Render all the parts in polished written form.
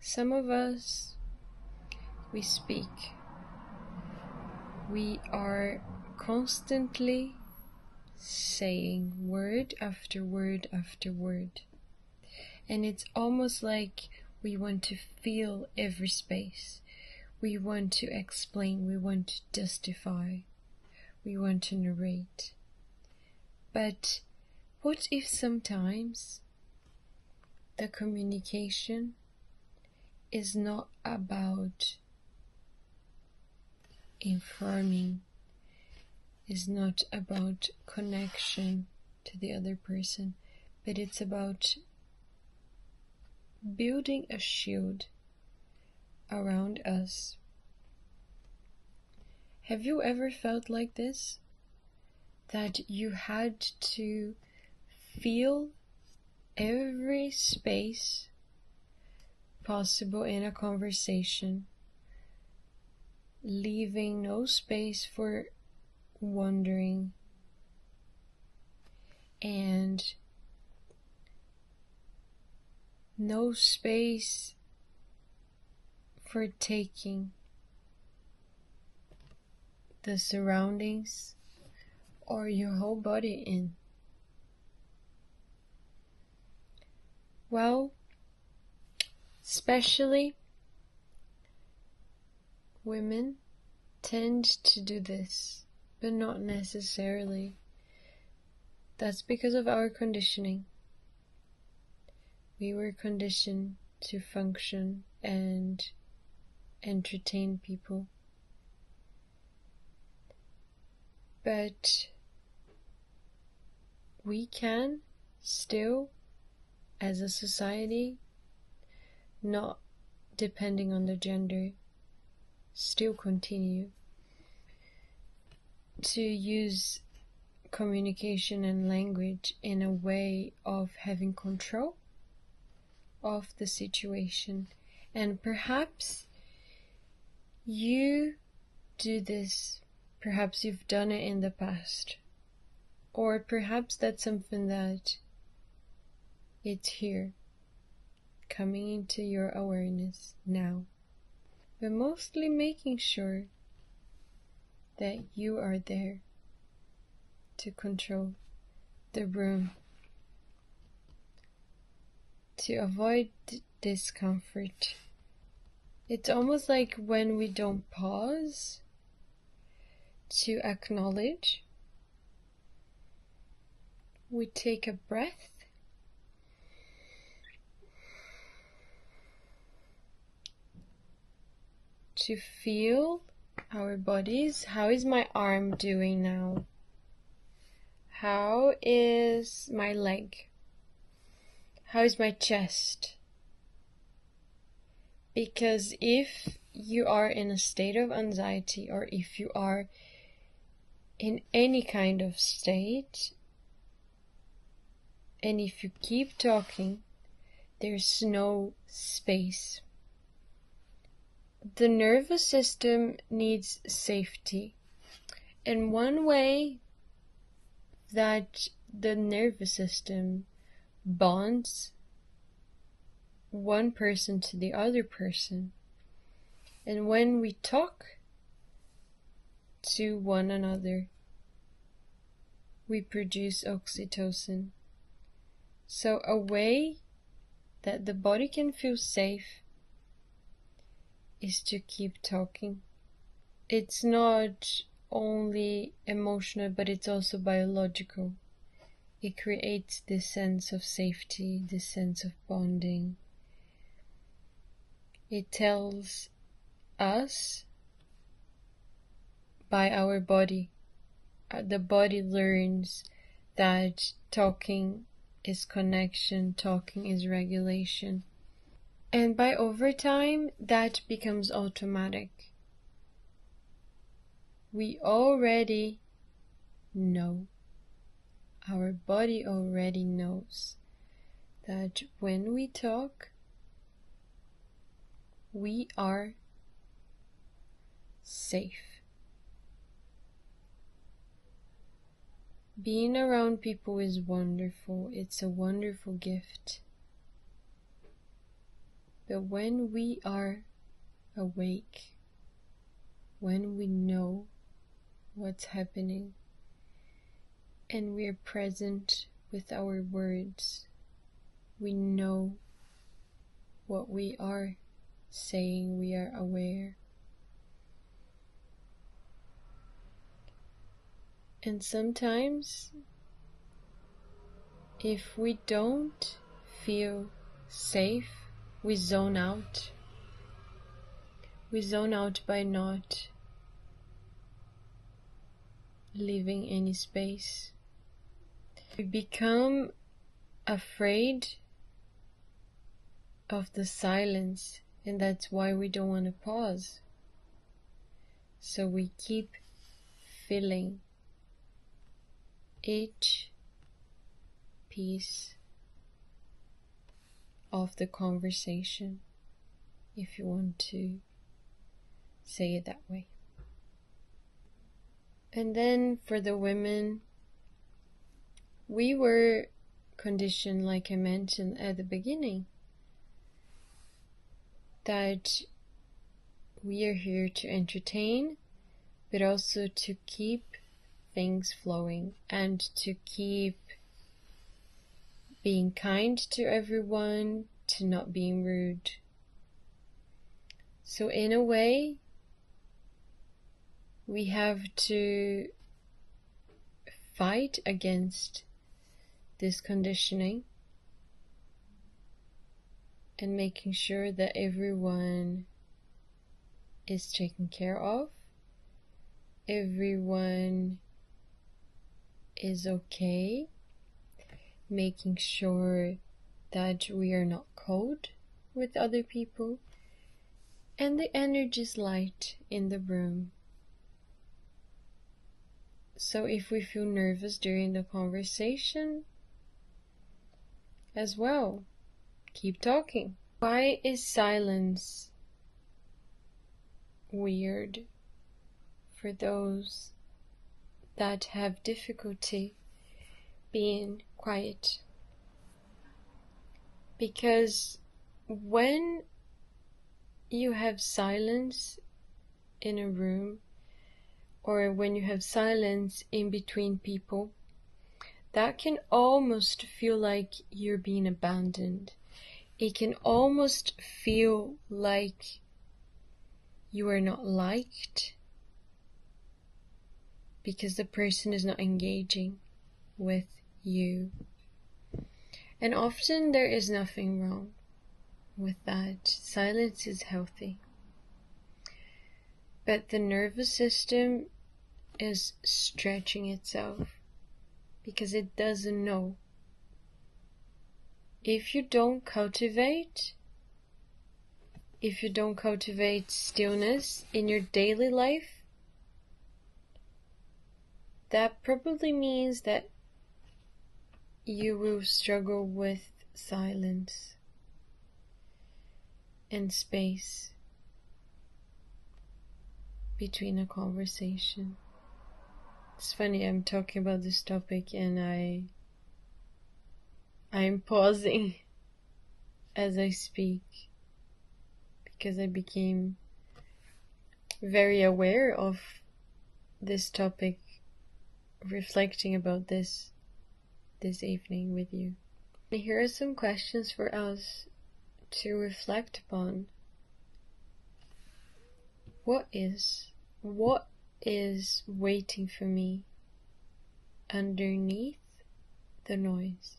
Some of us, we speak. We are constantly saying word after word after word. And it's almost like we want to fill every space. We want to explain, we want to justify, we want to narrate. But what if sometimes the communication is not about informing, is not about connection to the other person, but it's about building a shield around us. Have you ever felt like this? That you had to fill every space possible in a conversation, leaving no space for wondering and no space for taking the surroundings or your whole body in? Well, especially women tend to do this, but not necessarily. That's because of our conditioning. We were conditioned to function and entertain people. But we can still, as a society, not depending on the gender, still continue to use communication and language in a way of having control of the situation. And perhaps you do this, perhaps you've done it in the past, or perhaps that's something that it's here, coming into your awareness now. But mostly making sure that you are there to control the room, to avoid discomfort. It's almost like when we don't pause to acknowledge, we take a breath to feel our bodies. How is my arm doing now? How is my leg? How is my chest? Because if you are in a state of anxiety, or if you are in any kind of state, and if you keep talking, there's no space. The nervous system needs safety. And one way that the nervous system bonds one person to the other person, and when we talk to one another, we produce oxytocin. So a way that the body can feel safe is to keep talking. It's not only emotional, but it's also biological. It creates this sense of safety, this sense of bonding. It tells us by our body. The body learns that talking is connection, talking is regulation. And by overtime, that becomes automatic. We already know, our body already knows that when we talk, we are safe. Being around people is wonderful. It's a wonderful gift. But when we are awake, when we know what's happening, and we are present with our words, we know what we are saying, we are aware. And sometimes, if we don't feel safe, we zone out. We zone out by not leaving any space. We become afraid of the silence, and that's why we don't want to pause. So we keep filling each piece of the conversation, if you want to say it that way. And then for the women, we were conditioned, like I mentioned at the beginning, that we are here to entertain, but also to keep things flowing and to keep being kind to everyone, to not being rude. So in a way, we have to fight against this conditioning and making sure that everyone is taken care of, everyone is okay, making sure that we are not cold with other people, and the energy is light in the room. So if we feel nervous during the conversation as well, keep talking. Why is silence weird for those that have difficulty being quiet? Because when you have silence in a room, or when you have silence in between people, that can almost feel like you're being abandoned. It can almost feel like you are not liked because the person is not engaging with you. And often there is nothing wrong with that. Silence is healthy. But the nervous system is stretching itself because it doesn't know. If you don't cultivate stillness in your daily life, that probably means that you will struggle with silence and space between a conversation. It's funny, I'm talking about this topic and I'm pausing as I speak because I became very aware of this topic, reflecting about this evening with you. And here are some questions for us to reflect upon. What is waiting for me underneath the noise?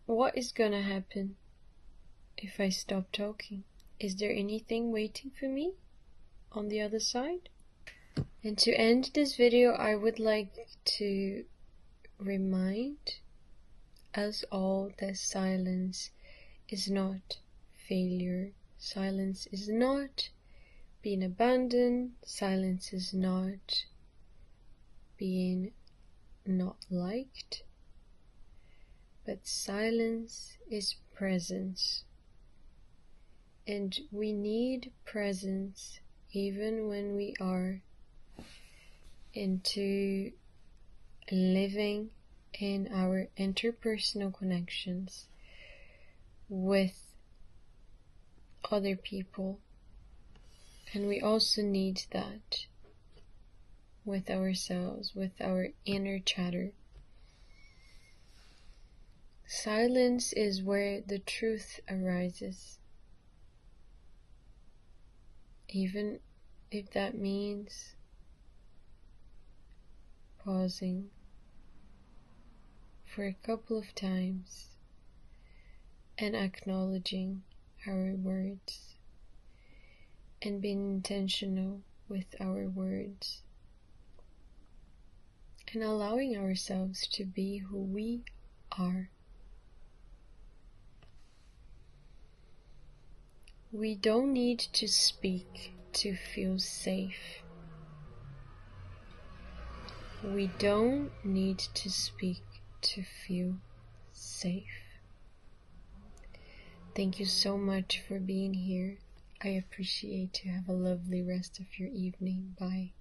What is gonna happen if I stop talking? Is there anything waiting for me on the other side? And to end this video, I would like to remind us all that silence is not failure. Silence is not being abandoned. Silence is not being not liked. But silence is presence. And we need presence even when we are into living in our interpersonal connections with other people. And we also need that with ourselves, with our inner chatter. Silence is where the truth arises, even if that means pausing for a couple of times and acknowledging our words and being intentional with our words and allowing ourselves to be who we are. We don't need to speak to feel safe. We don't need to speak to feel safe. Thank you so much for being here. I appreciate you. Have a lovely rest of your evening. Bye.